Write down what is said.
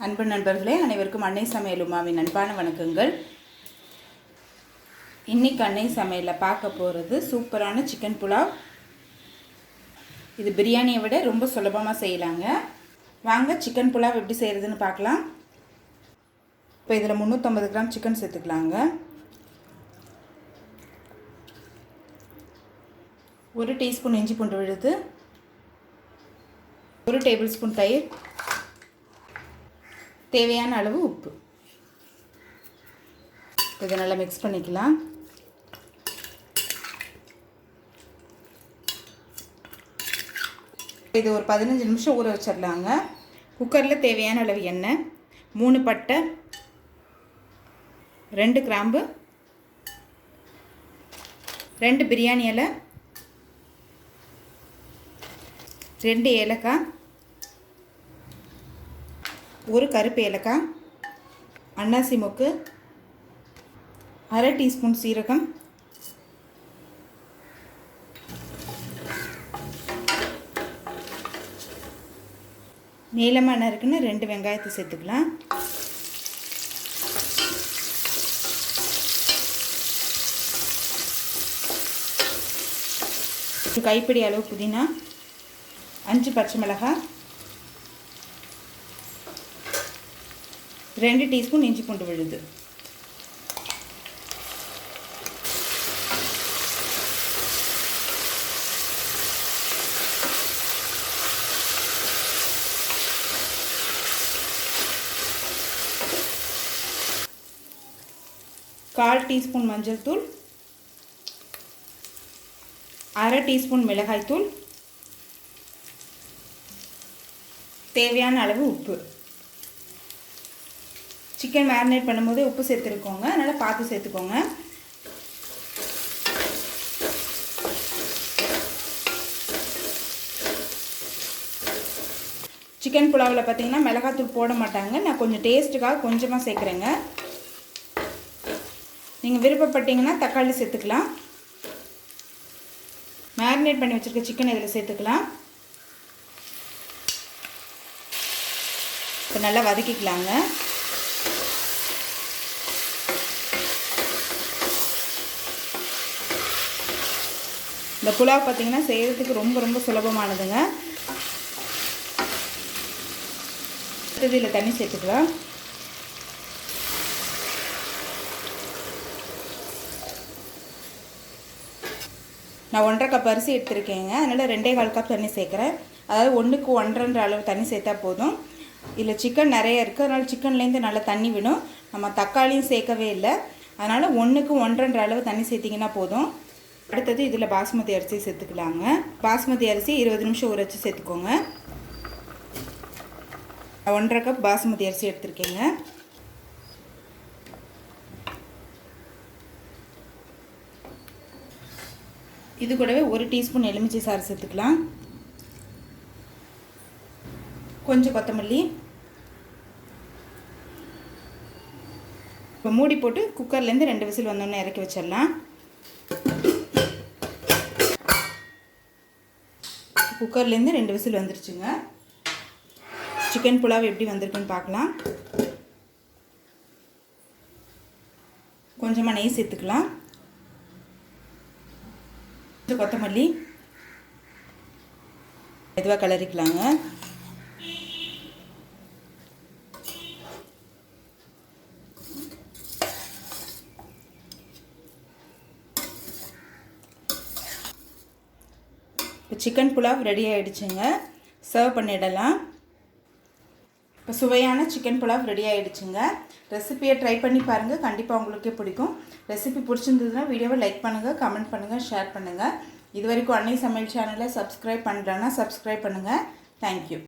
அன்பு நண்பர்களே, அனைவருக்கும் அன்னை சமையல் உமாவின் அன்பான வணக்கங்கள். இன்றைக்கி அன்னை சமையலில் பார்க்க போகிறது சூப்பரான சிக்கன் புலாவ். இது பிரியாணியை விட ரொம்ப சுலபமாக செய்யலாங்க. வாங்க சிக்கன் புலாவ் எப்படி செய்கிறதுன்னு பார்க்கலாம். இப்போ இதில் 350 கிராம் சிக்கன் சேர்த்துக்கலாங்க. 1 டீஸ்பூன் இஞ்சி பூண்டு விழுது, 1 டேபிள் ஸ்பூன் தயிர், தேவையான அளவு உப்பு. இதை நல்லா மிக்ஸ் பண்ணிக்கலாம். இது ஒரு 15 நிமிஷம் ஊற வச்சிடலாங்க. குக்கரில் தேவையான அளவு எண்ணெய், 3 பட்டை, 2 கிராம்பு, 2 பிரியாணி இலை, 2 ஏலக்காய், 1 கருப்பு ஏலக்காய், அன்னாசி மொக்கு, 1/2 டீஸ்பூன் சீரகம், நீளமாக நறுக்குன்னு 2 வெங்காயத்தை சேர்த்துக்கலாம். ஒரு கைப்பிடி அளவு புதினா, 5 பச்சை மிளகாய், 2 டீஸ்பூன் இஞ்சி பூண்டு விழுது. கால் டீஸ்பூன் மஞ்சள் தூள், 1/2 டீஸ்பூன் மிளகாய் தூள், தேவையான அளவு உப்பு. சிக்கன் மேரினேட் பண்ணும்போது உப்பு சேர்த்துருக்கோங்க, அதனால் பார்த்து சேர்த்துக்கோங்க. சிக்கன் புலாவில் பார்த்தீங்கன்னா மிளகாத்தூள் போட மாட்டாங்க. நான் கொஞ்சம் டேஸ்ட்டுக்காக கொஞ்சமாக சேர்க்குறேங்க. நீங்கள் விருப்பப்பட்டீங்கன்னா தக்காளி சேர்த்துக்கலாம். மேரினேட் பண்ணி வச்சுருக்க சிக்கன் இதில் சேர்த்துக்கலாம். இப்போ நல்லா வதக்கிக்கலாங்க. இந்த புலாவ் பார்த்திங்கன்னா செய்கிறதுக்கு ரொம்ப சுலபமானதுங்க. இதில் தண்ணி சேர்த்துக்கலாம். நான் 1.5 கப் அரிசி எடுத்துருக்கேங்க, அதனால் 2.25 கப் தண்ணி சேர்க்குறேன். அதாவது 1க்கு 1.5 அளவு தண்ணி சேர்த்தா போதும். இதில் சிக்கன் நிறைய இருக்குது, அதனால் சிக்கன்லேருந்து நல்லா தண்ணி விடும். நம்ம தக்காளியும் சேர்க்கவே இல்லை, அதனால் 1க்கு 1.5 அளவு தண்ணி சேர்த்திங்கன்னா போதும். அடுத்தது இதில் பாஸ்மதி அரிசி சேர்த்துக்கலாங்க. பாஸ்மதி அரிசி 20 நிமிஷம் ஊற வச்சு சேர்த்துக்கோங்க. 1.5 கப் பாஸ்மதி அரிசி எடுத்துருக்கேங்க. இது கூடவே 1 டீஸ்பூன் எலுமிச்சை சாறு சேர்த்துக்கலாம். கொஞ்சம் கொத்தமல்லி. இப்போ மூடி போட்டு குக்கர்லேருந்து 2 விசில் வந்தோன்னே இறக்கி வச்சிடலாம். குக்கர்லேருந்து 2 விசில் வந்துருச்சுங்க. சிக்கன் புலாவ் எப்படி வந்திருக்குன்னு பார்க்கலாம். கொஞ்சமாக நெய் சேர்த்துக்கலாம். கொஞ்சம் கொத்தமல்லி, மெதுவாக கிளறிக்கலாங்க. இப்போ சிக்கன் புலாவ் ரெடி ஆகிடுச்சுங்க. சர்வ் பண்ணிடலாம். இப்போ சுவையான சிக்கன் புலாவ் ரெடி ஆகிடுச்சுங்க. ரெசிபியை ட்ரை பண்ணி பாருங்கள், கண்டிப்பாக உங்களுக்கே பிடிக்கும். ரெசிபி பிடிச்சிருந்ததுன்னா வீடியோவை லைக் பண்ணுங்கள், கமெண்ட் பண்ணுங்கள், ஷேர் பண்ணுங்கள். இது வரைக்கும் அன்னை சமையல் சேனலை சப்ஸ்கிரைப் பண்ணுறேன்னா சப்ஸ்கிரைப் பண்ணுங்கள். தேங்க்யூ.